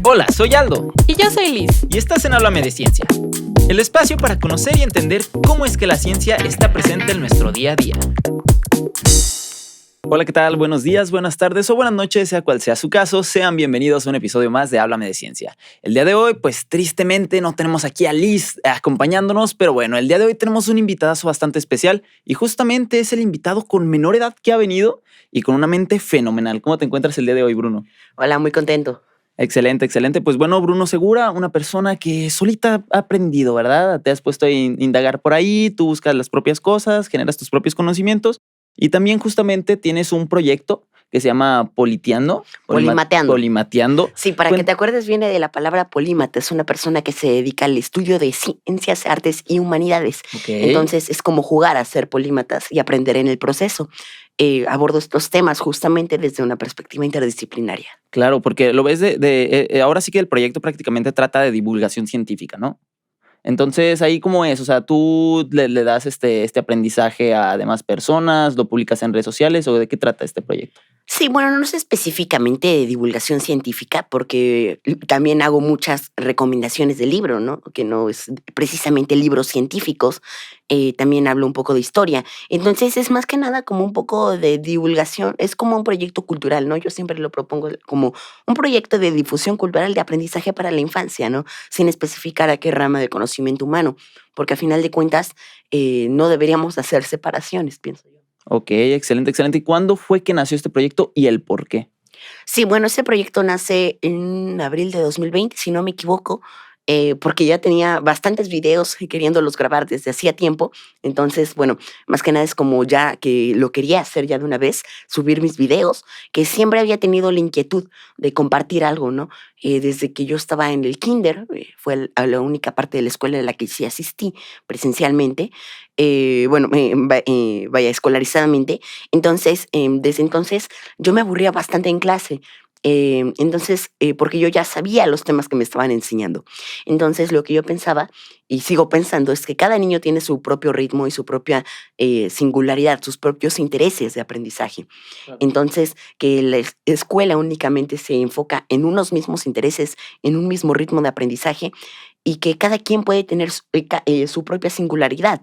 Hola, soy Aldo. Y yo soy Liz. Y estás en Háblame de Ciencia, el espacio para conocer y entender cómo es que la ciencia está presente en nuestro día a día. Hola, ¿qué tal? Buenos días, buenas tardes o buenas noches, sea cual sea su caso. Sean bienvenidos a un episodio más de Háblame de Ciencia. El día de hoy, pues tristemente no tenemos aquí a Liz acompañándonos, pero bueno, el día de hoy tenemos un invitadazo bastante especial y justamente es el invitado con menor edad que ha venido y con una mente fenomenal. ¿Cómo te encuentras el día de hoy, Bruno? Hola, muy contento. Excelente, excelente. Pues bueno, Bruno Segura, una persona que solita ha aprendido, ¿verdad? Te has puesto a indagar por ahí, tú buscas las propias cosas, generas tus propios conocimientos y también justamente tienes un proyecto que se llama Polimateando. Sí, para que te acuerdes, viene de la palabra polímata. Es una persona que se dedica al estudio de ciencias, artes y humanidades. Okay. Entonces es como jugar a ser polímatas y aprender en el proceso. Abordo estos temas justamente desde una perspectiva interdisciplinaria. Claro, porque lo ves ahora sí que el proyecto prácticamente trata de divulgación científica, ¿no? Entonces, ¿ahí cómo es? O sea, ¿tú le das este aprendizaje a demás personas? ¿Lo publicas en redes sociales? ¿O de qué trata este proyecto? Sí, bueno, no es específicamente de divulgación científica porque también hago muchas recomendaciones de libro, ¿no? Que no es precisamente libros científicos. También hablo un poco de historia. Entonces es más que nada como un poco de divulgación. Es como un proyecto cultural, ¿no? Yo siempre lo propongo como un proyecto de difusión cultural de aprendizaje para la infancia, ¿no? Sin especificar a qué rama de conocimiento humano. Porque a final de cuentas no deberíamos hacer separaciones, pienso yo. Ok, excelente, excelente. ¿Y cuándo fue que nació este proyecto y el por qué? Sí, bueno, ese proyecto nace en abril de 2020, si no me equivoco, porque ya tenía bastantes videos queriéndolos grabar desde hacía tiempo. Entonces, bueno, más que nada es como ya que lo quería hacer ya de una vez, subir mis videos, que siempre había tenido la inquietud de compartir algo, ¿no? Desde que yo estaba en el kinder, fue la única parte de la escuela en la que sí asistí presencialmente, vaya escolarizadamente. Entonces, desde entonces yo me aburría bastante en clase. Porque yo ya sabía los temas que me estaban enseñando. Entonces, lo que yo pensaba y sigo pensando es que cada niño tiene su propio ritmo y su propia singularidad, sus propios intereses de aprendizaje. Claro. Entonces, que la escuela únicamente se enfoca en unos mismos intereses, en un mismo ritmo de aprendizaje y que cada quien puede tener su propia singularidad.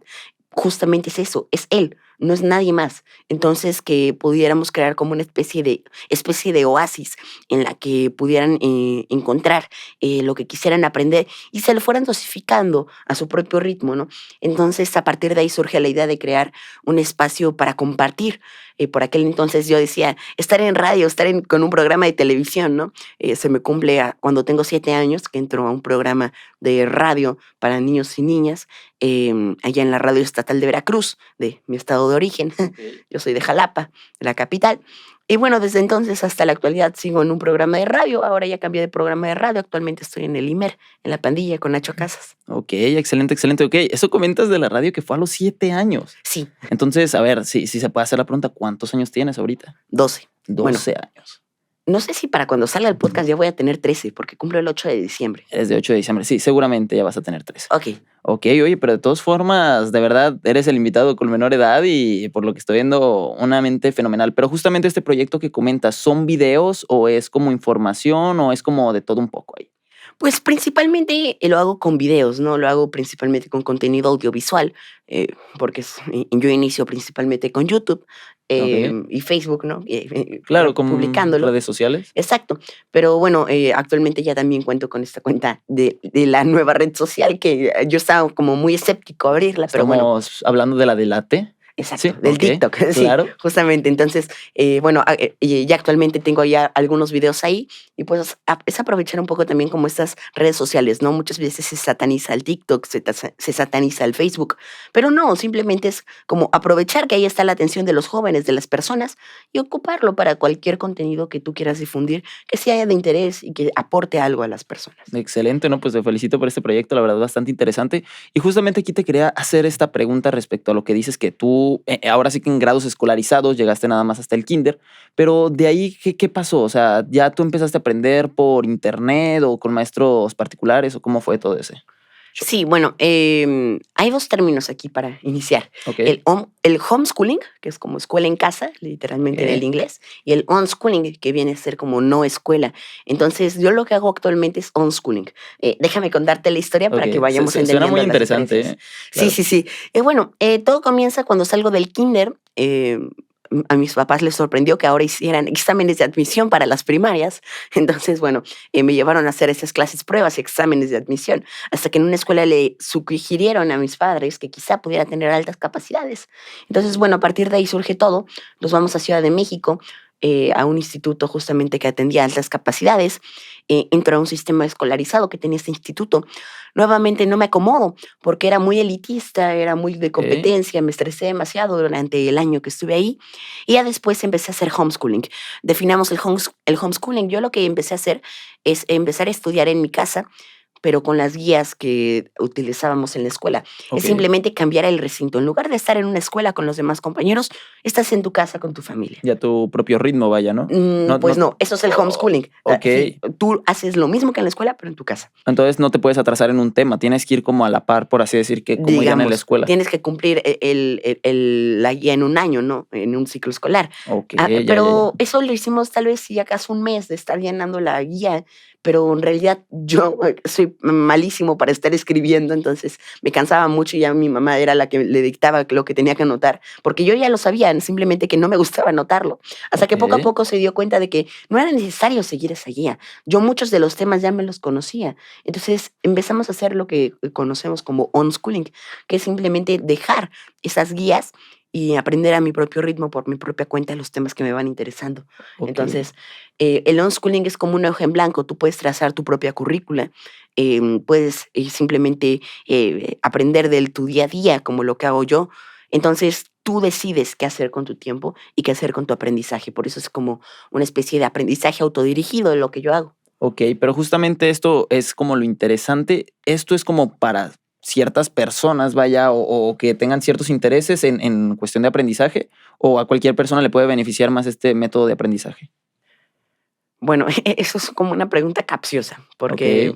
Justamente es eso, es él, no es nadie más. Entonces, que pudiéramos crear como una especie de oasis en la que pudieran encontrar lo que quisieran aprender y se lo fueran dosificando a su propio ritmo, ¿no? Entonces, a partir de ahí surge la idea de crear un espacio para compartir. Por aquel entonces yo decía, estar en radio, con un programa de televisión, ¿no? Se me cumple cuando tengo 7 años, que entro a un programa de radio para niños y niñas, allá en la radio estatal de Veracruz, de mi estado de origen. Okay. Yo soy de Jalapa, de la capital. Y bueno, desde entonces hasta la actualidad sigo en un programa de radio. Ahora ya cambié de programa de radio. Actualmente estoy en el IMER, en La Pandilla, con Nacho Casas. Ok, excelente, excelente. Ok, eso comentas de la radio que fue a los 7 años. Sí. Entonces, a ver, si se puede hacer la pregunta, ¿cuántos años tienes ahorita? 12. 12 años. No sé si para cuando salga el podcast ya voy a tener 13, porque cumplo el 8 de diciembre. Es de 8 de diciembre, sí, seguramente ya vas a tener 13. Ok. Ok, oye, pero de todas formas, de verdad, eres el invitado con menor edad y por lo que estoy viendo, una mente fenomenal. Pero justamente este proyecto que comentas, ¿son videos o es como información o es como de todo un poco ahí? Pues principalmente lo hago con videos, ¿no? Lo hago principalmente con contenido audiovisual, porque yo inicio principalmente con YouTube y Facebook, ¿no? Claro, como publicándolo. Redes sociales. Exacto. Pero bueno, actualmente ya también cuento con esta cuenta de la nueva red social que yo estaba como muy escéptico a abrirla, pero bueno. Estamos hablando de la de Late. Exacto, Sí, del okay, TikTok, sí, claro. Justamente. Entonces, ya actualmente tengo ya algunos videos ahí y pues es aprovechar un poco también como estas redes sociales, ¿no? Muchas veces se sataniza el TikTok, se sataniza el Facebook, pero no, simplemente es como aprovechar que ahí está la atención de los jóvenes, de las personas y ocuparlo para cualquier contenido que tú quieras difundir, que sea de interés y que aporte algo a las personas. Excelente, ¿no? Pues te felicito por este proyecto, la verdad, bastante interesante. Y justamente aquí te quería hacer esta pregunta respecto a lo que dices que tú ahora sí que en grados escolarizados llegaste nada más hasta el kinder, pero de ahí, ¿qué pasó? O sea, ¿ya tú empezaste a aprender por internet o con maestros particulares o cómo fue todo ese? Sí, bueno, hay dos términos aquí para iniciar. Ok, El homeschooling, que es como escuela en casa, literalmente en el ok. inglés, y el unschooling, que viene a ser como no escuela. Entonces, yo lo que hago actualmente es unschooling. Déjame contarte la historia para que Ok, vayamos suena muy entendiendo las interesante, diferencias. ¿eh? Sí, Claro. sí, sí. Bueno, todo comienza cuando salgo del kinder. A mis papás les sorprendió que ahora hicieran exámenes de admisión para las primarias. Entonces, bueno, me llevaron a hacer esas clases, pruebas y exámenes de admisión, hasta que en una escuela le sugirieron a mis padres que quizá pudiera tener altas capacidades. Entonces, bueno, a partir de ahí surge todo. Nos vamos a Ciudad de México, a un instituto justamente que atendía altas capacidades. Entro a un sistema escolarizado que tenía este instituto. Nuevamente no me acomodo porque era muy elitista, era muy de Ok, competencia, me estresé demasiado durante el año que estuve ahí y ya después empecé a hacer homeschooling. Definamos el homeschooling. Yo lo que empecé a hacer es empezar a estudiar en mi casa, pero con las guías que utilizábamos en la escuela. Es ok. simplemente cambiar el recinto. En lugar de estar en una escuela con los demás compañeros, estás en tu casa con tu familia. Y a tu propio ritmo, vaya, ¿no? No, Pues no. no, eso es el Oh, homeschooling. ok. Sí, tú haces lo mismo que en la escuela, pero en tu casa. Entonces no te puedes atrasar en un tema, tienes que ir como a la par, por así decir, que como irían en la Digamos, escuela. tienes que cumplir la guía en un año, ¿no? En un ciclo escolar. Ok, ya, ya, ya. Pero eso lo hicimos tal vez si acaso un mes de estar llenando la guía, pero en realidad yo soy malísimo para estar escribiendo, entonces me cansaba mucho y ya mi mamá era la que le dictaba lo que tenía que anotar, porque yo ya lo sabía, simplemente que no me gustaba anotarlo. Hasta Ok, que poco a poco se dio cuenta de que no era necesario seguir esa guía. Yo muchos de los temas ya me los conocía. Entonces empezamos a hacer lo que conocemos como unschooling, que es simplemente dejar esas guías y aprender a mi propio ritmo, por mi propia cuenta, los temas que me van interesando. ok, Entonces, el unschooling es como una hoja en blanco, tú puedes trazar tu propia currícula, puedes simplemente aprender de tu día a día, como lo que hago yo. Entonces, tú decides qué hacer con tu tiempo y qué hacer con tu aprendizaje. Por eso es como una especie de aprendizaje autodirigido de lo que yo hago. ok. Pero justamente esto es como lo interesante. Esto es como para ciertas personas, vaya, o que tengan ciertos intereses en cuestión de aprendizaje, o a cualquier persona le puede beneficiar más este método de aprendizaje. Bueno, eso es como una pregunta capciosa, Ok, porque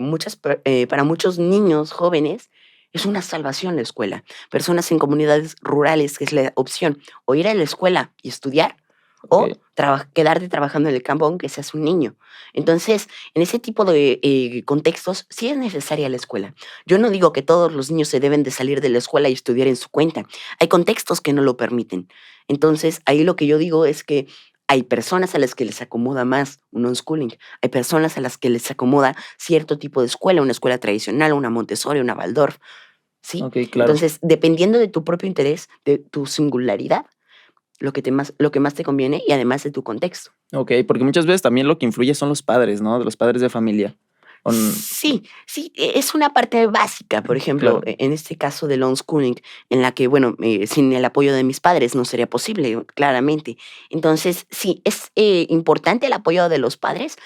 para muchos niños jóvenes es una salvación la escuela. Personas en comunidades rurales, que es la opción, o ir a la escuela y estudiar, ok, o quedarte trabajando en el campo aunque seas un niño. Entonces, en ese tipo de contextos, sí es necesaria la escuela. Yo no digo que todos los niños se deben de salir de la escuela y estudiar en su cuenta. Hay contextos que no lo permiten. Entonces, ahí lo que yo digo es que hay personas a las que les acomoda más un unschooling, hay personas a las que les acomoda cierto tipo de escuela, una escuela tradicional, una Montessori, una Waldorf, ¿sí? ok, claro. Entonces, dependiendo de tu propio interés, de tu singularidad, lo que más te conviene y además de tu contexto. Ok, porque muchas veces también lo que influye son los padres, ¿no? De los padres de familia. Sí, sí, es una parte básica, por ejemplo, Claro. en este caso del unschooling, en la que, bueno, sin el apoyo de mis padres no sería posible, claramente. Entonces, sí, es importante el apoyo de los padres,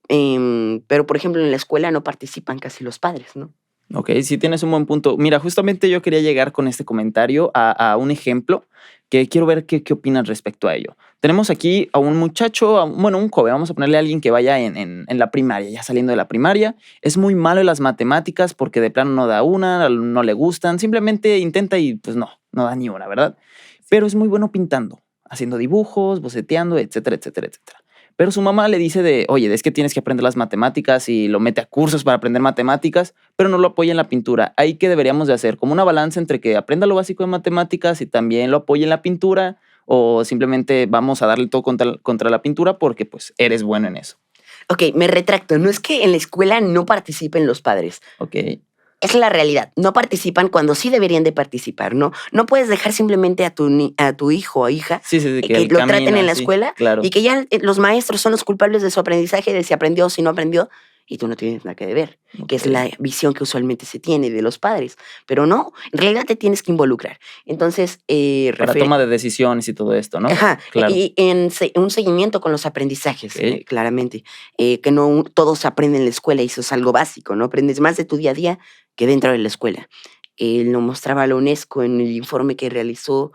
pero, por ejemplo, en la escuela no participan casi los padres, ¿no? Ok, sí tienes un buen punto. Mira, justamente yo quería llegar con este comentario a un ejemplo que quiero ver qué opinas respecto a ello. Tenemos aquí a un muchacho, bueno, un joven, vamos a ponerle a alguien que vaya en la primaria, ya saliendo de la primaria. Es muy malo en las matemáticas porque de plano no da una, no le gustan, simplemente intenta y pues no da ni una, ¿verdad? Pero es muy bueno pintando, haciendo dibujos, boceteando, etcétera, etcétera, etcétera. Pero su mamá le dice oye, es que tienes que aprender las matemáticas y lo mete a cursos para aprender matemáticas, pero no lo apoya en la pintura. ¿Ahí qué deberíamos de hacer? ¿Como una balanza entre que aprenda lo básico de matemáticas y también lo apoye en la pintura? ¿O simplemente vamos a darle todo contra la pintura porque pues eres bueno en eso? Ok, me retracto. No es que en la escuela no participen los padres. Ok. Es la realidad. No participan cuando sí deberían de participar, ¿no? No puedes dejar simplemente a tu hijo o hija Sí, sí, sí, que que él lo traten en camina, la sí, escuela y claro. que ya los maestros son los culpables de su aprendizaje, de si aprendió o si no aprendió, y tú no tienes nada que ver, que es Ok. la visión que usualmente se tiene de los padres. Pero no, en realidad te tienes que involucrar. Entonces, Para toma de decisiones y todo esto, ¿no? ajá, Claro. y en un seguimiento con los aprendizajes, Ok. claramente, que no todos se aprende en la escuela y eso es algo básico, ¿no? Aprendes más de tu día a día que dentro de la escuela. Lo mostraba la UNESCO en el informe que realizó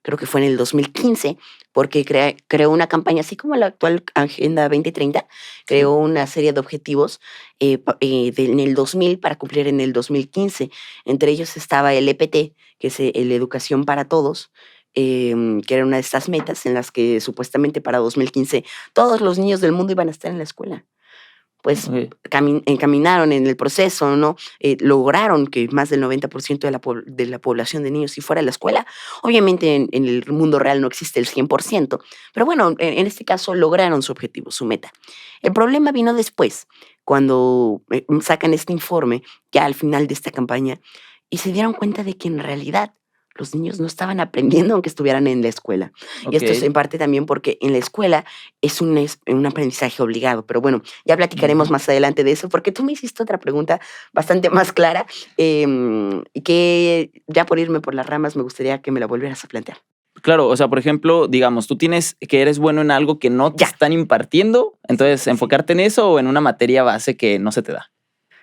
creo que fue en el 2015, porque creó una campaña, así como la actual Agenda 2030, Sí. creó una serie de objetivos en el 2000 para cumplir en el 2015. Entre ellos estaba el EPT, que es la educación para todos, que era una de estas metas en las que supuestamente para 2015 todos los niños del mundo iban a estar en la escuela. Pues Okey. encaminaron en el proceso, ¿no? Lograron que más del 90% de la población de niños sí fuera a la escuela. Obviamente en el mundo real no existe el 100%, pero bueno, en este caso lograron su objetivo, su meta. El problema vino después, cuando sacan este informe, ya al final de esta campaña, y se dieron cuenta de que en realidad los niños no estaban aprendiendo aunque estuvieran en la escuela. Y esto es Okey. en parte también porque en la escuela es un aprendizaje obligado. Pero bueno, ya platicaremos Ujú. más adelante de eso, porque tú me hiciste otra pregunta bastante más clara, y que ya por irme por las ramas me gustaría que me la volvieras a plantear. Claro, o sea, por ejemplo, digamos, tú tienes que eres bueno en algo que no te Ya, están impartiendo, entonces, sí. ¿enfocarte en eso o en una materia base que no se te da?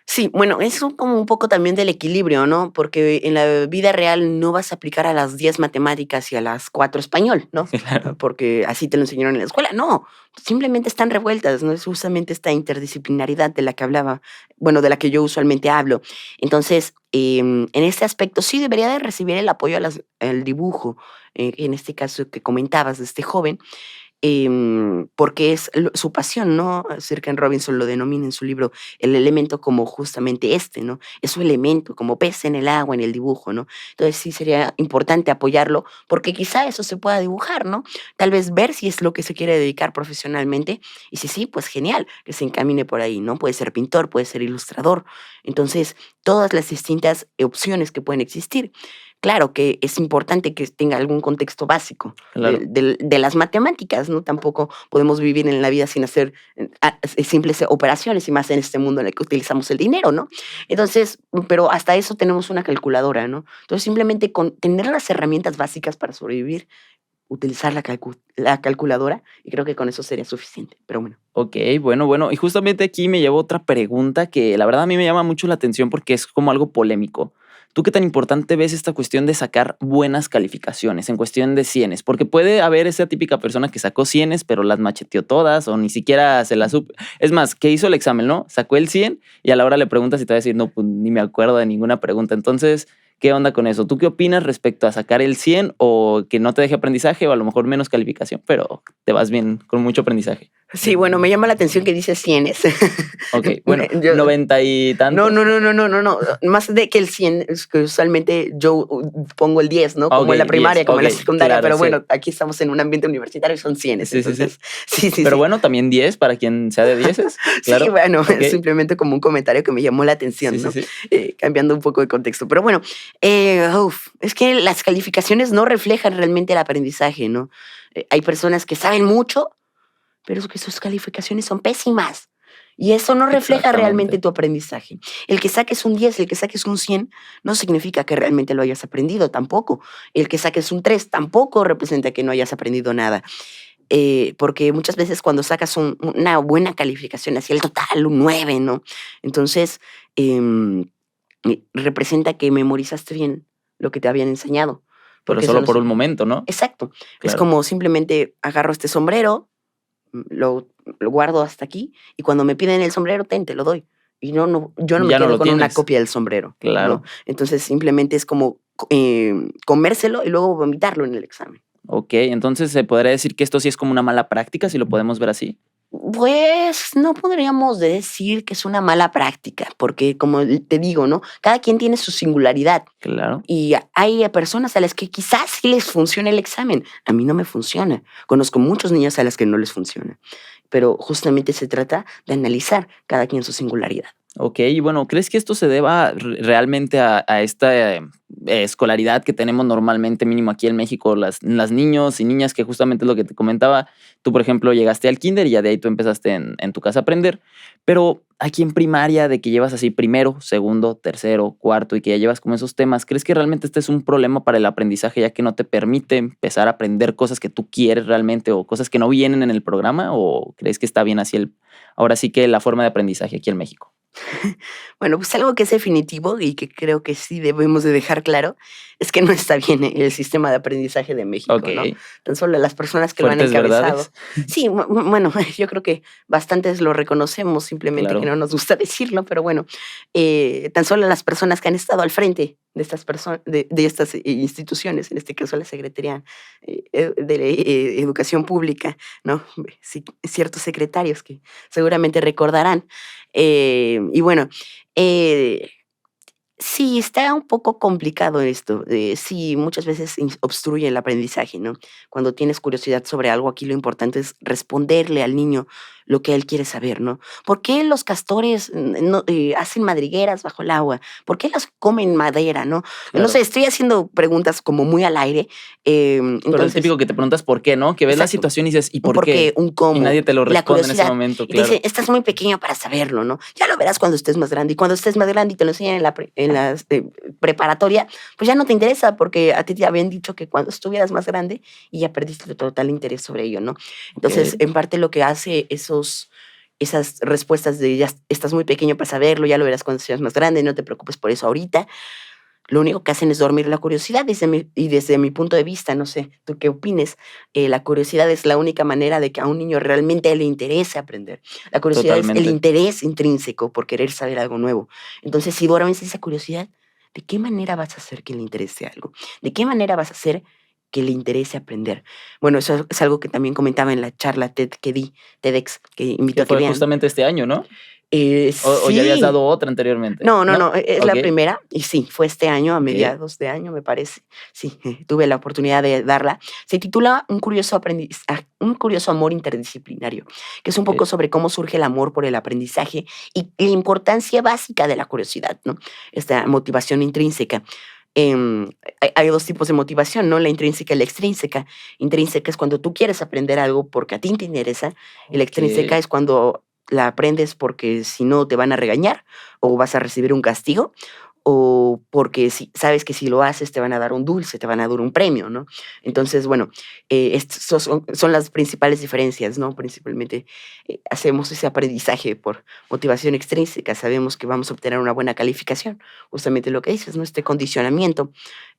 Sí, bueno, es como un poco también del equilibrio, ¿no? Porque en la vida real no vas a aplicar a las 10 matemáticas y a las 4 español, ¿no? Claro. Porque así te lo enseñaron en la escuela. No, simplemente están revueltas, ¿no? Es justamente esta interdisciplinaridad de la que hablaba, bueno, de la que yo usualmente hablo. Entonces, en este aspecto sí debería de recibir el apoyo al dibujo, en este caso que comentabas de este joven, porque es su pasión, ¿no? Sir Ken Robinson lo denomina en su libro el elemento como justamente este, ¿no? Es su elemento, como pez en el agua, en el dibujo, ¿no? Entonces sí sería importante apoyarlo, porque quizá eso se pueda dibujar, ¿no? Tal vez ver si es lo que se quiere dedicar profesionalmente, y si sí, pues genial, que se encamine por ahí, ¿no? Puede ser pintor, puede ser ilustrador. Entonces, todas las distintas opciones que pueden existir. Claro que es importante que tenga algún contexto básico Claro. de las matemáticas, ¿no? Tampoco podemos vivir en la vida sin hacer simples operaciones, y más en este mundo en el que utilizamos el dinero, ¿no? Entonces, pero hasta eso tenemos una calculadora, ¿no? Entonces, simplemente con tener las herramientas básicas para sobrevivir, utilizar la calculadora, y creo que con eso sería suficiente, pero bueno. Okey, bueno, y justamente aquí me lleva otra pregunta que la verdad a mí me llama mucho la atención porque es como algo polémico. ¿Tú qué tan importante ves esta cuestión de sacar buenas calificaciones en cuestión de cienes? Porque puede haber esa típica persona que sacó cienes, pero las macheteó todas o ni siquiera se las supo. Es más, que hizo el examen, ¿no? Sacó el 100 y a la hora le preguntas y te va a decir: "No, pues ni me acuerdo de ninguna pregunta". Entonces, ¿qué onda con eso? ¿Tú qué opinas respecto a sacar el 100 o que no te deje aprendizaje o a lo mejor menos calificación, pero te vas bien con mucho aprendizaje? Sí, bueno, me llama la atención que dices cienes. Okey, bueno, Yo 90 y no, tantos. no, no, no, no, no, no, más de que el 100 es que usualmente yo pongo el 10, ¿no? Como en la Okey, 10, primaria, como en la okey, secundaria, claro, pero sí. bueno, aquí estamos en un ambiente universitario y son 100, Sí, sí, sí. entonces sí, sí, Pero sí. bueno, también 10 para quien sea de dieces, Sí, claro. bueno, es Okey. simplemente como un comentario que me llamó la Sí, atención, sí, ¿no? sí. Cambiando un poco de contexto. Pero bueno, es que las calificaciones no reflejan realmente el aprendizaje, ¿no? Hay personas que saben mucho, pero es que sus calificaciones son pésimas. Y eso no refleja realmente Exactamente. tu aprendizaje. El que saques un 10, el que saques un 100, no significa que realmente lo hayas aprendido tampoco. El que saques un 3 tampoco representa que no hayas aprendido nada. Porque muchas veces cuando sacas una buena calificación, así el total, un 9, ¿no? Entonces, em, representa que memorizaste bien lo que te habían enseñado. Pero Porque eso solo no por es. un momento, ¿no? Exacto. Es Claro. como simplemente agarro este sombrero, lo guardo hasta aquí, y cuando me piden el sombrero, te lo doy. Y yo no me Ya no quedo lo con una tienes. copia del sombrero, ¿no? Claro. Entonces, simplemente es como comérselo y luego vomitarlo en el examen. Okey, entonces, ¿se podría decir que esto sí es como una mala práctica, si lo podemos ver así? Pues, no podríamos decir que es una mala práctica, porque como te digo, ¿no? Cada quien tiene su singularidad. Claro. Y hay personas a las que quizás sí les funciona el examen. A mí no me funciona. Conozco muchos niños a las que no les funciona. Pero justamente se trata de analizar cada quien su singularidad. Okey, y bueno, ¿crees que esto se deba realmente a esta, escolaridad que tenemos normalmente, mínimo aquí en México, las niños y niñas que justamente es lo que te comentaba? Tú, por ejemplo, llegaste al kínder y ya de ahí tú empezaste en tu casa a aprender, pero aquí en primaria, de que llevas así primero, segundo, tercero, cuarto y que ya llevas como esos temas, ¿crees que realmente este es un problema para el aprendizaje, ya que no te permite empezar a aprender cosas que tú quieres realmente o cosas que no vienen en el programa? ¿O crees que está bien así ahora sí que la forma de aprendizaje aquí en México? Bueno, pues algo que es definitivo y que creo que sí debemos de dejar claro es que no está bien el sistema de aprendizaje de Ok, México, ¿no? Tan solo las personas que lo han fuertes verdades. encabezado. Sí, bueno, yo creo que bastantes lo reconocemos, simplemente que Claro, no nos gusta decirlo, pero bueno, tan solo las personas que han estado al frente de estas personas, de estas instituciones, en este caso la Secretaría de Educación Pública, ¿no? Sí, ciertos secretarios que seguramente recordarán. Y bueno, eh, sí, está un poco complicado esto. Sí, muchas veces obstruye el aprendizaje, ¿no? Cuando tienes curiosidad sobre algo, aquí lo importante es responderle al niño lo que él quiere saber, ¿no? ¿Por qué los castores hacen madrigueras bajo el agua? ¿Por qué las comen madera, no? No sé, claro. estoy haciendo preguntas como muy al aire. Pero el Entonces, típico que te preguntas por qué, ¿no? Que ves la exacto. situación y dices, ¿y Un por por qué, qué? un Y cómo, nadie te lo y la responde en ese curiosidad. momento, Y te claro. dice, estás muy pequeño para saberlo, ¿no? Ya lo verás cuando estés más grande. Y cuando estés más grande y te lo enseñan en la preparatoria, pues ya no te interesa porque a ti te habían dicho que cuando estuvieras más grande y ya perdiste total interés sobre ello, ¿no? Ok, Entonces, en parte lo que hace esas respuestas de ya estás muy pequeño para saberlo, ya lo verás cuando seas más grande, no te preocupes por eso ahorita, lo único que hacen es dormir la curiosidad y desde mi punto de vista, no sé, tú qué opines, la curiosidad es la única manera de que a un niño realmente le interese aprender. La curiosidad es el totalmente. interés intrínseco por querer saber algo nuevo. Entonces, si duermes esa curiosidad, ¿de qué manera vas a hacer que le interese algo? ¿De qué manera vas a hacer que le interese aprender? Bueno, eso es algo que también comentaba en la charla que di, TEDx, que invito Que a que fue vean. justamente este año, ¿no? O ya habías Sí, dado otra anteriormente, no, no, ¿no? no, es la Ok, primera y sí, fue este año, a ok, mediados de año, me parece. Sí, tuve la oportunidad de darla. Se titula Un curioso amor interdisciplinario, que es un ok. poco sobre cómo surge el amor por el aprendizaje y la importancia básica de la curiosidad, ¿no? Esta motivación intrínseca. Em, hay 2 tipos de motivación, ¿no? La intrínseca y la extrínseca. Intrínseca es cuando tú quieres aprender algo porque a ti te interesa, y la Ok, extrínseca es cuando la aprendes porque si no te van a regañar o vas a recibir un castigo, o porque si sabes que si lo haces te van a dar un dulce, te van a dar un premio, ¿no? Entonces, bueno, estos son las principales diferencias, ¿no? Principalmente hacemos ese aprendizaje por motivación extrínseca, sabemos que vamos a obtener una buena calificación, justamente lo que dices, ¿no? Este condicionamiento,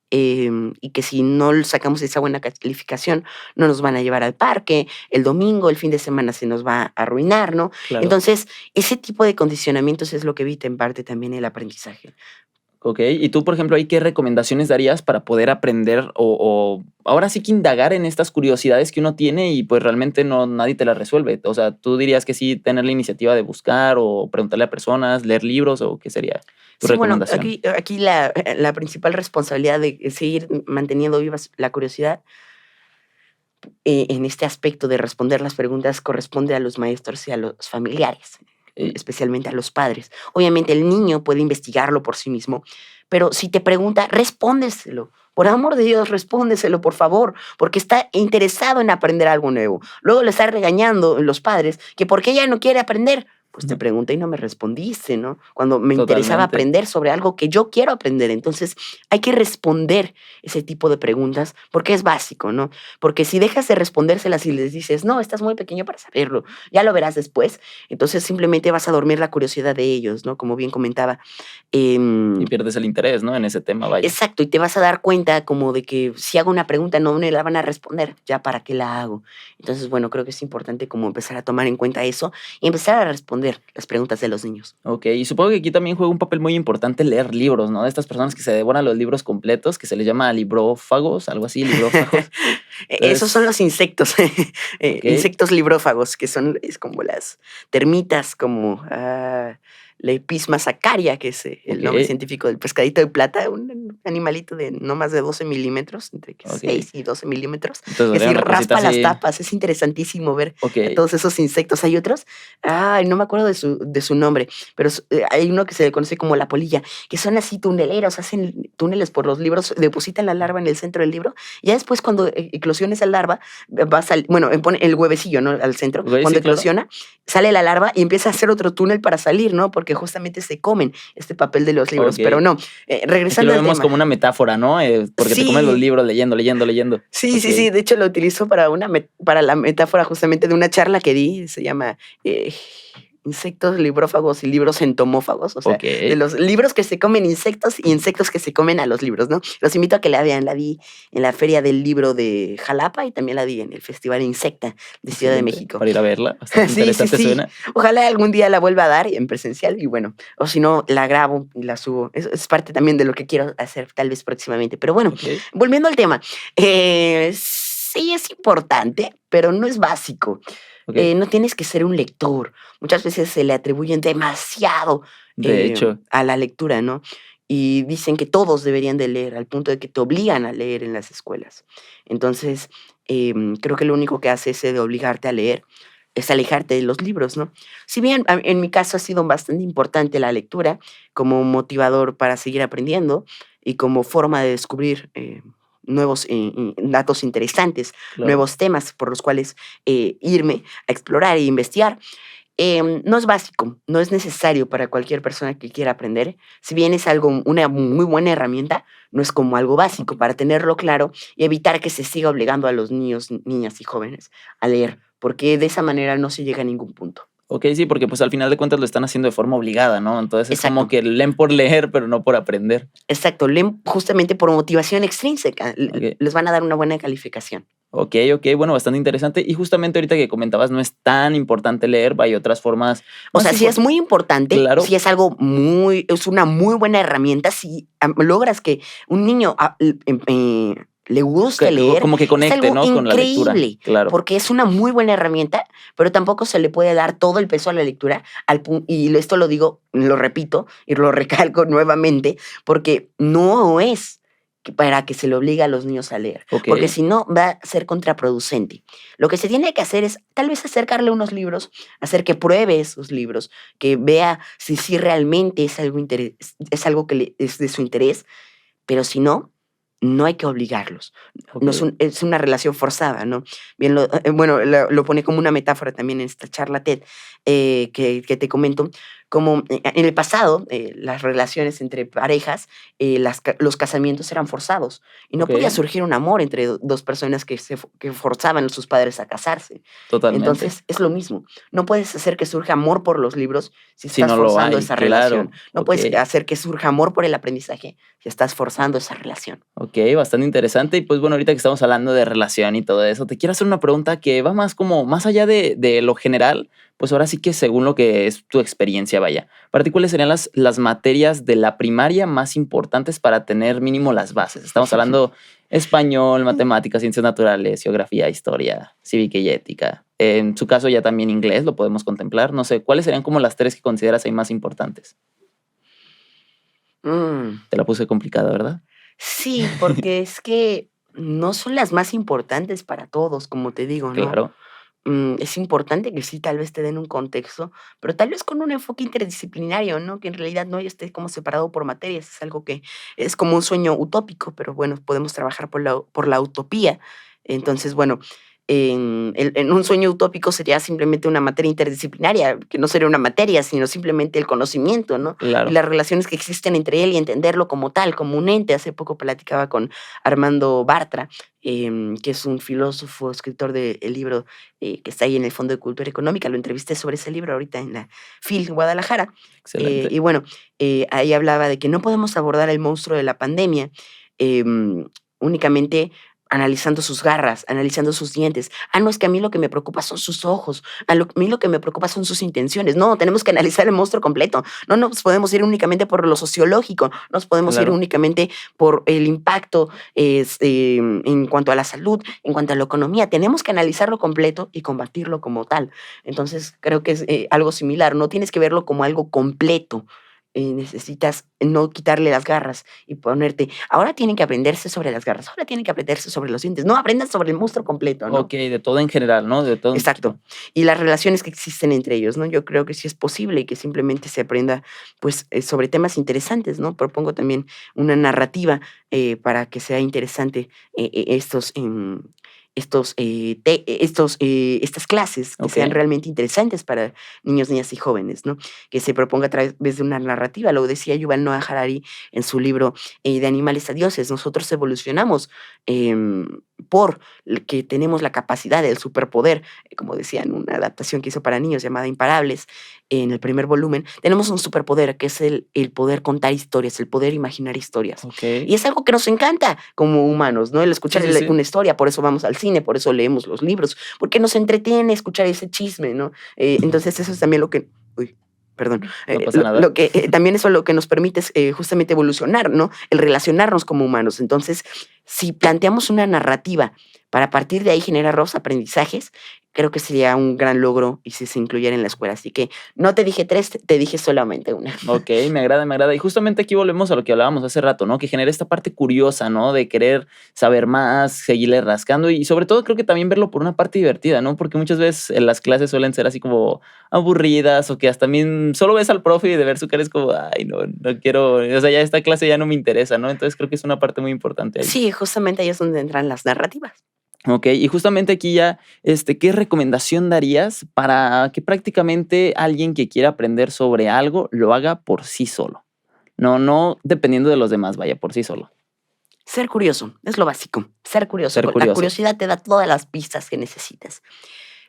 y que si no sacamos esa buena calificación, no nos van a llevar al parque, el domingo, el fin de semana se nos va a arruinar, ¿no? claro. Entonces, ese tipo de condicionamientos es lo que evita en parte también el aprendizaje. Ok, y tú, por ejemplo, ¿ahí qué recomendaciones darías para poder aprender o ahora sí que indagar en estas curiosidades que uno tiene y pues realmente no nadie te las resuelve? O sea, ¿tú dirías que sí tener la iniciativa de buscar o preguntarle a personas, leer libros o qué sería tu Sí, bueno, recomendación? aquí la principal responsabilidad de seguir manteniendo vivas la curiosidad en este aspecto de responder las preguntas corresponde a los maestros y a los familiares, Okey, especialmente a los padres. Obviamente el niño puede investigarlo por sí mismo, pero si te pregunta, respóndeselo. Por amor de Dios, respóndeselo, por favor, porque está interesado en aprender algo nuevo. Luego le está regañando los padres que por qué ella no quiere aprender. Pues te ujú, pregunté y no me respondiste, ¿no? Cuando me interesaba totalmente. aprender sobre algo que yo quiero aprender. Entonces, hay que responder ese tipo de preguntas porque es básico, ¿no? Porque si dejas de respondérselas y les dices, no, estás muy pequeño para saberlo, ya lo verás después, entonces simplemente vas a dormir la curiosidad de ellos, ¿no? Como bien comentaba. Em, Y pierdes el interés, ¿no? En ese tema, vaya. exacto, y te vas a dar cuenta como de que si hago una pregunta no me la van a responder, ya para qué la hago. Entonces, bueno, creo que es importante como empezar a tomar en cuenta eso y empezar a responder las preguntas de los niños. Okey, y supongo que aquí también juega un papel muy importante leer libros, ¿no? De estas personas que se devoran los libros completos, que se les llama librófagos, algo así, librófagos. Esos son Entonces, los insectos, okey, insectos librófagos, que son es como las termitas, como la Episma sacaria, que es el nombre okey, científico del pescadito de plata, un animalito de no más de 12 milímetros, entre okey. 6 y 12 milímetros, Entonces, que sería si una cosita raspa las así, tapas. Es interesantísimo ver a okey, todos esos insectos. Hay otros, no me acuerdo de su nombre, pero hay uno que se le conoce como la polilla, que son así tuneleros, hacen túneles por los libros, depositan la larva en el centro del libro. Ya después, cuando eclosiona esa larva, bueno, pone el huevecillo, ¿no? Al centro. okey, Cuando sí, claro. eclosiona, sale la larva y empieza a hacer otro túnel para salir, ¿no? Porque justamente se comen este papel de los libros. Pero Okey. no, Aquí regresando lo al vemos tema. como una metáfora, ¿no? Porque te comes los Sí, libros leyendo, leyendo, leyendo. sí, sí, sí. Okey, De hecho, lo utilizo para la metáfora justamente de una charla que di. Se llama eh, insectos librófagos y libros entomófagos, o sea, Ok. de los libros que se comen insectos y insectos que se comen a los libros, ¿no? Los invito a que la vean, la vi en la Feria del Libro de Jalapa y también la vi en el Festival Insecta de Ciudad de Excelente. México. Para ir a verla. Bastante Sí, sí, interesante sí. suena. Ojalá algún día la vuelva a dar en presencial y bueno, o si no, la grabo y la subo. Es parte también de lo que quiero hacer tal vez próximamente. Pero bueno, Ok. volviendo al tema, sí es importante, pero no es básico. Ok. No tienes que ser un lector. Muchas veces se le atribuyen demasiado De hecho, a la lectura, ¿no? Y dicen que todos deberían de leer, al punto de que te obligan a leer en las escuelas. Entonces, creo que lo único que hace ese de obligarte a leer es alejarte de los libros, ¿no? Si bien en mi caso ha sido bastante importante la lectura como motivador para seguir aprendiendo y como forma de descubrir nuevos datos interesantes, claro. nuevos temas por los cuales irme a explorar e investigar. No es básico, no es necesario para cualquier persona que quiera aprender. Si bien es algo, una muy buena herramienta, no es como algo básico Ok. para tenerlo claro y evitar que se siga obligando a los niños, niñas y jóvenes a leer, porque de esa manera no se llega a ningún punto. Ok, sí, porque pues al final de cuentas lo están haciendo de forma obligada, ¿no? Entonces es como Exacto, que leen por leer, pero no por aprender. exacto. Leen justamente por motivación extrínseca. Ok. Les van a dar una buena calificación. Ok, ok, bueno, bastante interesante. Y justamente ahorita que comentabas, no es tan importante leer, hay otras formas O más sea, sí es importantes. muy importante, Claro, sí es algo muy, es una muy buena herramienta. Si logras que un niño le guste leer, como que es conecte, algo ¿no? Con la lectura, increíble, claro. porque es una muy buena herramienta, pero tampoco se le puede dar todo el peso a la lectura, y esto lo digo, lo repito y lo recalco nuevamente, porque no es para que se le obligue a los niños a leer, Ok, porque si no va a ser contraproducente. Lo que se tiene que hacer es tal vez acercarle unos libros, hacer que pruebe esos libros, que vea si realmente es algo, es algo que es de su interés, pero si no, no hay que obligarlos. ok, No es una relación forzada, ¿no? Bien, bueno, lo pone como una metáfora también en esta charla TED que te comento, como en el pasado las relaciones entre parejas, los casamientos eran forzados y no ok, podía surgir un amor entre dos personas que forzaban a sus padres a casarse. totalmente. Entonces, es lo mismo. No puedes hacer que surja amor por los libros si Si estás no lo forzando hay, esa relación. claro, No ok. puedes hacer que surja amor por el aprendizaje si estás forzando esa relación. Ok, bastante interesante. Y pues bueno, ahorita que estamos hablando de relación y todo eso, te quiero hacer una pregunta que va más como, más allá de lo general, pues ahora sí que según lo que es tu experiencia, vaya. Para ti, ¿cuáles serían las materias de la primaria más importantes para tener mínimo las bases? Estamos hablando español, matemáticas, ciencias naturales, geografía, historia, cívica y ética. En su caso ya también inglés, lo podemos contemplar. No sé, ¿cuáles serían como las tres que consideras ahí más importantes? Mm, Te la puse complicada, ¿verdad? sí, porque es que no son las más importantes para todos, como te digo, ¿no? Claro, Es importante que sí, tal vez te den un contexto, pero tal vez con un enfoque interdisciplinario, ¿no? Que en realidad no esté como separado por materias, es algo que es como un sueño utópico, pero bueno, podemos trabajar por la utopía. Entonces, bueno, en un sueño utópico sería simplemente una materia interdisciplinaria, que no sería una materia, sino simplemente el conocimiento, ¿no? Y claro. las relaciones que existen entre él y entenderlo como tal, como un ente. Hace poco platicaba con Armando Bartra, que es un filósofo, escritor del libro que está ahí en el Fondo de Cultura Económica. Lo entrevisté sobre ese libro ahorita en la FIL Guadalajara. Excelente. Y bueno, ahí hablaba de que no podemos abordar el monstruo de la pandemia únicamente analizando sus garras, analizando sus dientes. Ah, no, es que a mí lo que me preocupa son sus ojos. A mí lo que me preocupa son sus intenciones. No, tenemos que analizar el monstruo completo. No nos podemos ir únicamente por lo sociológico, no nos podemos ir Claro. únicamente por el impacto en cuanto a la salud, en cuanto a la economía. Tenemos que analizarlo completo y combatirlo como tal. Entonces, creo que es algo similar. No tienes que verlo como algo completo. Necesitas no quitarle las garras y ponerte, ahora tienen que aprenderse sobre las garras, ahora tienen que aprenderse sobre los dientes. No, aprendan sobre el monstruo completo, ¿no? Okey, de todo en general, ¿no? De todo un Exacto. poquito. Y las relaciones que existen entre ellos, ¿no? Yo creo que sí es posible y que simplemente se aprenda, pues, sobre temas interesantes, ¿no? Propongo también una narrativa para que sea interesante estas clases, que sean Okey, realmente interesantes para niños, niñas y jóvenes, ¿no? Que se proponga a través de una narrativa. Lo decía Yuval Noah Harari en su libro De animales a dioses. Nosotros evolucionamos em, por que tenemos la capacidad, el superpoder, como decía en una adaptación que hizo para niños llamada Imparables, en el primer volumen, tenemos un superpoder que es el poder contar historias, el poder imaginar historias. Y Ok. es algo que nos encanta como humanos, ¿no? El Sí, escuchar sí, sí. una historia, por eso vamos al cine, por eso leemos los libros, porque nos entretiene escuchar ese chisme, ¿no? Entonces eso es también lo que... Uy, perdón. No pasa nada. Lo que también eso lo que nos permite es justamente evolucionar, ¿no? El relacionarnos como humanos. Entonces, si planteamos una narrativa para a partir de ahí generar los aprendizajes, creo que sería un gran logro y si se incluyera en la escuela. Así que no te dije 3, te dije solamente una. Ok, me agrada, me agrada. Y justamente aquí volvemos a lo que hablábamos hace rato, ¿no? Que genera esta parte curiosa, ¿no? De querer saber más, seguirle rascando y sobre todo creo que también verlo por una parte divertida, ¿no? Porque muchas veces las clases suelen ser así como aburridas o que hasta también solo ves al profe y de ver su cara es como, ay, no, no quiero, o sea, ya esta clase ya no me interesa, ¿no? Entonces creo que es una parte muy importante ahí. Sí, justamente ahí es donde entran las narrativas. Ok, y justamente aquí ya, ¿qué recomendación darías para que prácticamente alguien que quiera aprender sobre algo lo haga por sí solo? No, no dependiendo de los demás, vaya, por sí solo. Ser curioso, es lo básico. Ser curioso. Ser La curioso. curiosidad te da todas las pistas que necesitas.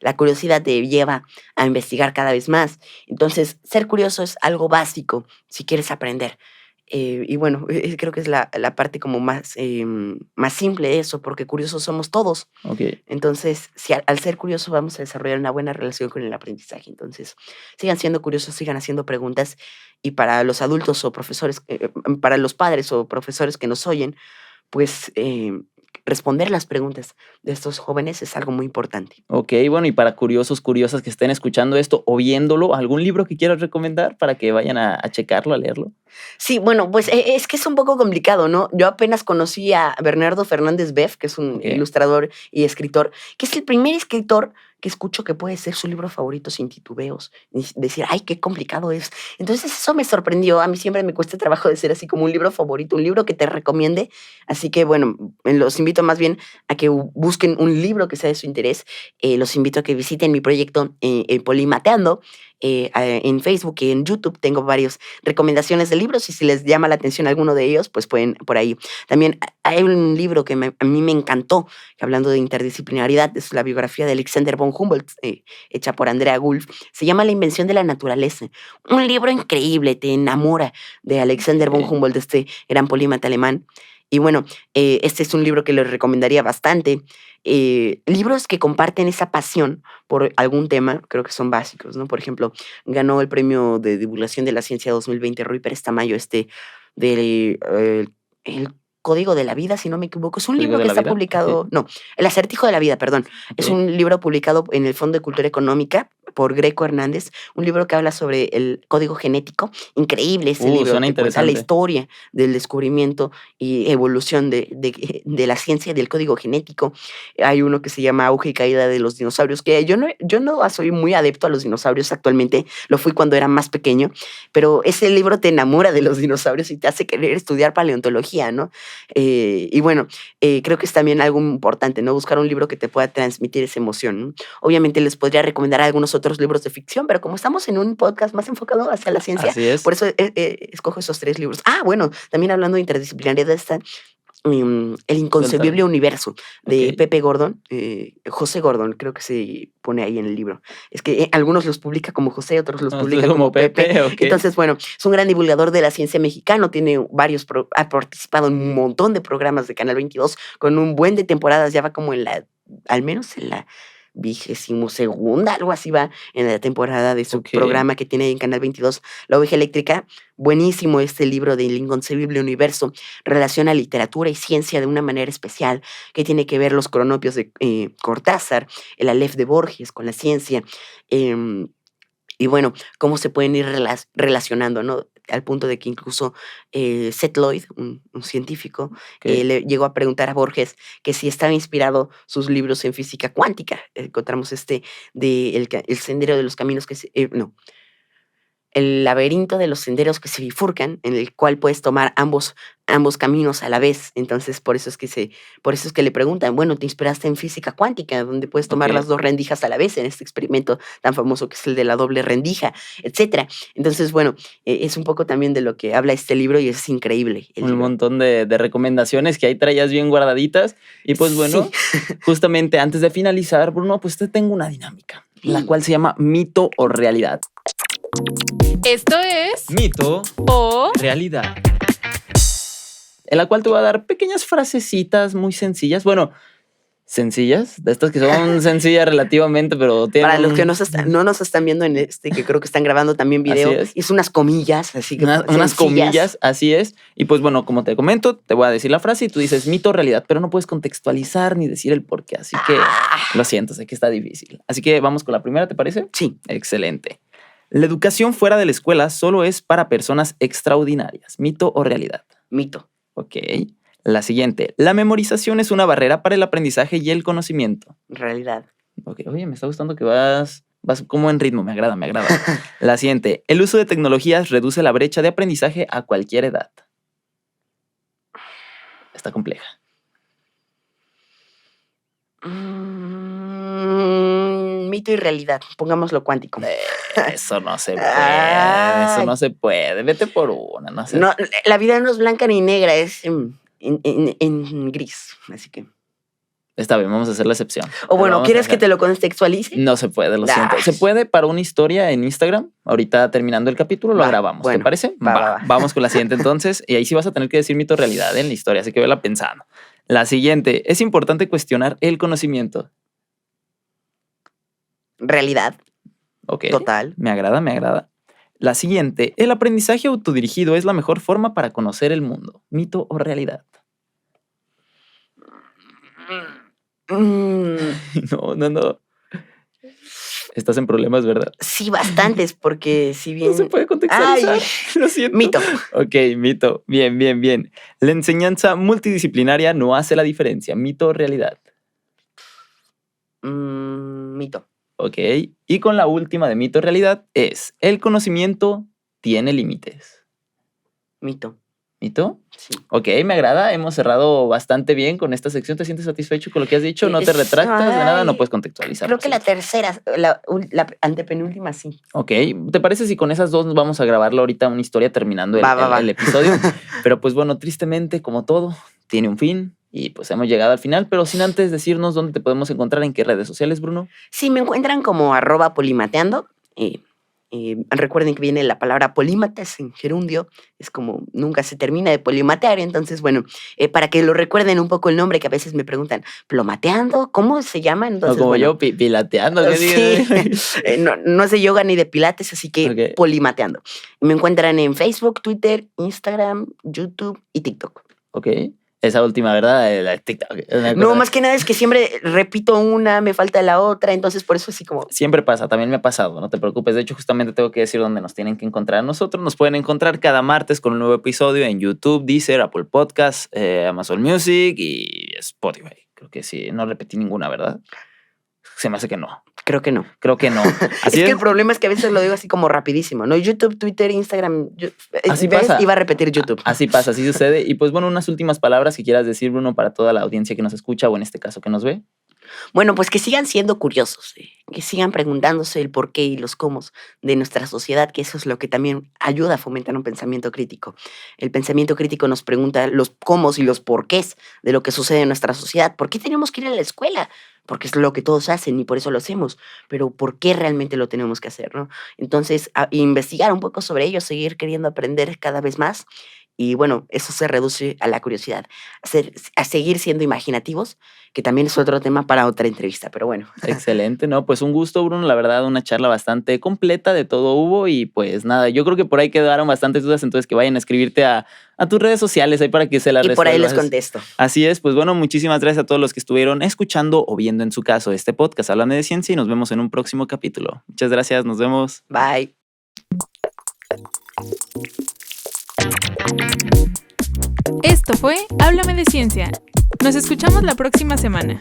La curiosidad te lleva a investigar cada vez más. Entonces, ser curioso es algo básico si quieres aprender. Y bueno, creo que es la parte como más simple de eso, porque curiosos somos todos. Ok, Entonces, si al ser curioso vamos a desarrollar una buena relación con el aprendizaje. Entonces, sigan siendo curiosos, sigan haciendo preguntas. Y para los adultos o profesores, para los padres o profesores que nos oyen, pues responder las preguntas de estos jóvenes es algo muy importante. ok, bueno, y para curiosos, curiosas que estén escuchando esto o viéndolo, ¿algún libro que quieras recomendar para que vayan a checarlo, a leerlo? Sí, bueno, pues es que es un poco complicado, ¿no? Yo apenas conocí a Bernardo Fernández Beff, que es un Ok, ilustrador y escritor, que es el primer escritor que escucho que puede ser su libro favorito sin titubeos. Y decir, ay, qué complicado es. Entonces eso me sorprendió. A mí siempre me cuesta trabajo decir así como un libro favorito, un libro que te recomiende. Así que bueno, los invito más bien a que busquen un libro que sea de su interés. Los invito a que visiten mi proyecto Polimateando. En Facebook y en YouTube tengo varias recomendaciones de libros y si les llama la atención alguno de ellos, pues pueden por ahí. También hay un libro que a mí me encantó, que hablando de interdisciplinaridad, es la biografía de Alexander von Humboldt, hecha por Andrea Gulf. Se llama La invención de la naturaleza. Un libro increíble, te enamora de Alexander von ok. Humboldt, este gran polímata alemán. Y bueno, este es un libro que les recomendaría bastante. Libros que comparten esa pasión por algún tema, creo que son básicos, ¿no? Por ejemplo, ganó el premio de divulgación de la ciencia 2020 Rui Pérez Tamayo, de El Código de la Vida, si no me equivoco. Es un ¿Código libro de que la está vida? Ok, publicado, no, El Acertijo de la Vida, perdón. Es ok. un libro publicado en el Fondo de Cultura Económica por Greco Hernández, un libro que habla sobre el código genético. Increíble ese libro, Suena te cuenta la interesante. historia del descubrimiento y evolución de la ciencia y del código genético. Hay uno que se llama Auge y Caída de los Dinosaurios, que yo no soy muy adepto a los dinosaurios actualmente, lo fui cuando era más pequeño, pero ese libro te enamora de los dinosaurios y te hace querer estudiar paleontología, ¿no? Y bueno, creo que es también algo importante, ¿no? Buscar un libro que te pueda transmitir esa emoción, ¿no? Obviamente les podría recomendar algunos otros libros de ficción, pero como estamos en un podcast más enfocado hacia la ciencia, Así es. por eso escojo esos 3 libros. Ah, bueno, también hablando de interdisciplinaridad está El Suéltala. inconcebible universo Ok. de Pepe Gordon, José Gordon, creo que se pone ahí en el libro. Es que algunos los publica como José, otros los publica Como como Pepe. Pepe, ok. Entonces, bueno, es un gran divulgador de la ciencia mexicano, tiene ha participado en un montón de programas de Canal 22 con un buen de temporadas, ya va como al menos en la 22ª, algo así va en la temporada de su Ok. programa que tiene en Canal 22, La Oveja Eléctrica. Buenísimo este libro del inconcebible universo, relaciona literatura y ciencia de una manera especial, que tiene que ver los cronopios de Cortázar, el Aleph de Borges con la ciencia, em, y bueno, cómo se pueden ir relacionando, ¿no? Al punto de que incluso Seth Lloyd, un científico, Ok. le llegó a preguntar a Borges que si estaba inspirado sus libros en física cuántica. Encontramos de El Sendero de los Caminos, no, el laberinto de los senderos que se bifurcan, en el cual puedes tomar ambos caminos a la vez. Entonces, por eso es que le preguntan, bueno, te inspiraste en física cuántica, donde puedes tomar Ok. las dos rendijas a la vez en este experimento tan famoso que es el de la doble rendija, etcétera. Entonces, bueno, es un poco también de lo que habla este libro y es increíble el Un libro. montón de recomendaciones que ahí traías bien guardaditas. Y pues bueno, justamente antes de finalizar, Bruno, pues te tengo una dinámica, la cual se llama mito o realidad. Esto es Mito o realidad. En la cual te voy a dar pequeñas frasecitas muy sencillas. Bueno, sencillas, de estas que son sencillas relativamente, pero tienen Para los que no nos están viendo en que creo que están grabando también video, Así es. hizo unas comillas, así que unas sencillas. comillas, así es. Y pues bueno, como te comento, te voy a decir la frase y tú dices mito o realidad, pero no puedes contextualizar ni decir el por qué. Así que lo siento, sé que está difícil. Así que vamos con la primera, ¿te parece? Sí. Excelente. La educación fuera de la escuela solo es para personas extraordinarias. ¿Mito o realidad? Mito. Ok. La siguiente. La memorización es una barrera para el aprendizaje y el conocimiento. Realidad. Ok. Oye, me está gustando que vas como en ritmo. Me agrada, me agrada. La siguiente. El uso de tecnologías reduce la brecha de aprendizaje a cualquier edad. Está compleja. Mito y realidad. Pongámoslo cuántico. Eso no se puede. Ay. Eso no se puede. Vete por una, no sé. No, la vida no es blanca ni negra, es en gris. Así que. Está bien, vamos a hacer la excepción. O bueno, Vamos a ¿quieres que dejar. te lo contextualice? No se puede, lo siento. Ay. Se puede para una historia en Instagram. Ahorita terminando el capítulo lo Va, grabamos. bueno, ¿Te parece? va. Vamos con la siguiente entonces. Y ahí sí vas a tener que decir mito o realidad en la historia, así que vela pensando. La siguiente. Es importante cuestionar el conocimiento. Realidad. Ok. Total. Me agrada, me agrada. La siguiente. El aprendizaje autodirigido es la mejor forma para conocer el mundo. ¿Mito o realidad? No. Estás en problemas, ¿verdad? Sí, bastantes, porque si bien. No se puede contextualizar. Ay, Lo siento. mito. Ok, mito. Bien. La enseñanza multidisciplinaria no hace la diferencia. ¿Mito o realidad? Mito. Ok. Y con la última de mito o realidad es: el conocimiento tiene límites. Mito. ¿Mito? Sí. Ok, me agrada. Hemos cerrado bastante bien con esta sección. ¿Te sientes satisfecho con lo que has dicho? ¿No te retractas de nada? No Ay, puedes contextualizar. Creo lo que la siento. tercera, la antepenúltima, sí. Ok, ¿te parece si con esas dos nos vamos a grabarlo ahorita una historia terminando Va. el episodio? Pero pues bueno, tristemente, como todo, tiene un fin y pues hemos llegado al final, pero sin antes decirnos dónde te podemos encontrar, en qué redes sociales, Bruno. Sí, me encuentran como @polimateando. Recuerden que viene la palabra polímatas en gerundio, es como nunca se termina de polimatear, entonces bueno, para que lo recuerden un poco el nombre, que a veces me preguntan, ¿plomateando? ¿Cómo se llama? Entonces, O como bueno, yo, pilateando. ¿qué sí, dices? no sé yoga ni de pilates, así que Ok. polimateando. Me encuentran en Facebook, Twitter, Instagram, YouTube y TikTok. Ok, esa última, ¿verdad? La de TikTok. Una No, cosa- más que nada es que siempre repito una, me falta la otra, entonces por eso así como... Siempre pasa, también me ha pasado, no te preocupes. De hecho, justamente tengo que decir dónde nos tienen que encontrar a nosotros. Nos pueden encontrar cada martes con un nuevo episodio en YouTube, Deezer, Apple Podcasts, Amazon Music y Spotify. Creo que sí, no repetí ninguna, ¿verdad? Se me hace que no. Creo que no. Creo que no. Así Es que el problema es que a veces lo digo así como rapidísimo, ¿no? YouTube, Twitter, Instagram. Así ¿Ves? pasa. Iba a repetir YouTube. Así pasa, así sucede. Y pues bueno, unas últimas palabras que quieras decir, Bruno, para toda la audiencia que nos escucha o en este caso que nos ve. Bueno, pues que sigan siendo curiosos, que sigan preguntándose el por qué y los cómo de nuestra sociedad, que eso es lo que también ayuda a fomentar un pensamiento crítico. El pensamiento crítico nos pregunta los cómo y los porqués de lo que sucede en nuestra sociedad. ¿Por qué tenemos que ir a la escuela? Porque es lo que todos hacen y por eso lo hacemos. Pero ¿por qué realmente lo tenemos que hacer, no? Entonces, investigar un poco sobre ello, seguir queriendo aprender cada vez más. Y bueno, eso se reduce a la curiosidad, a seguir siendo imaginativos, que también es otro tema para otra entrevista, pero bueno. Excelente, ¿no? Pues un gusto, Bruno. La verdad, una charla bastante completa, de todo hubo. Y pues nada, yo creo que por ahí quedaron bastantes dudas, entonces que vayan a escribirte a tus redes sociales ahí para que se las Y por ahí les resuelvas. contesto. Así es, pues bueno, muchísimas gracias a todos los que estuvieron escuchando o viendo en su caso este podcast Háblame de Ciencia y nos vemos en un próximo capítulo. Muchas gracias, nos vemos. Bye. Esto fue Háblame de Ciencia. Nos escuchamos la próxima semana.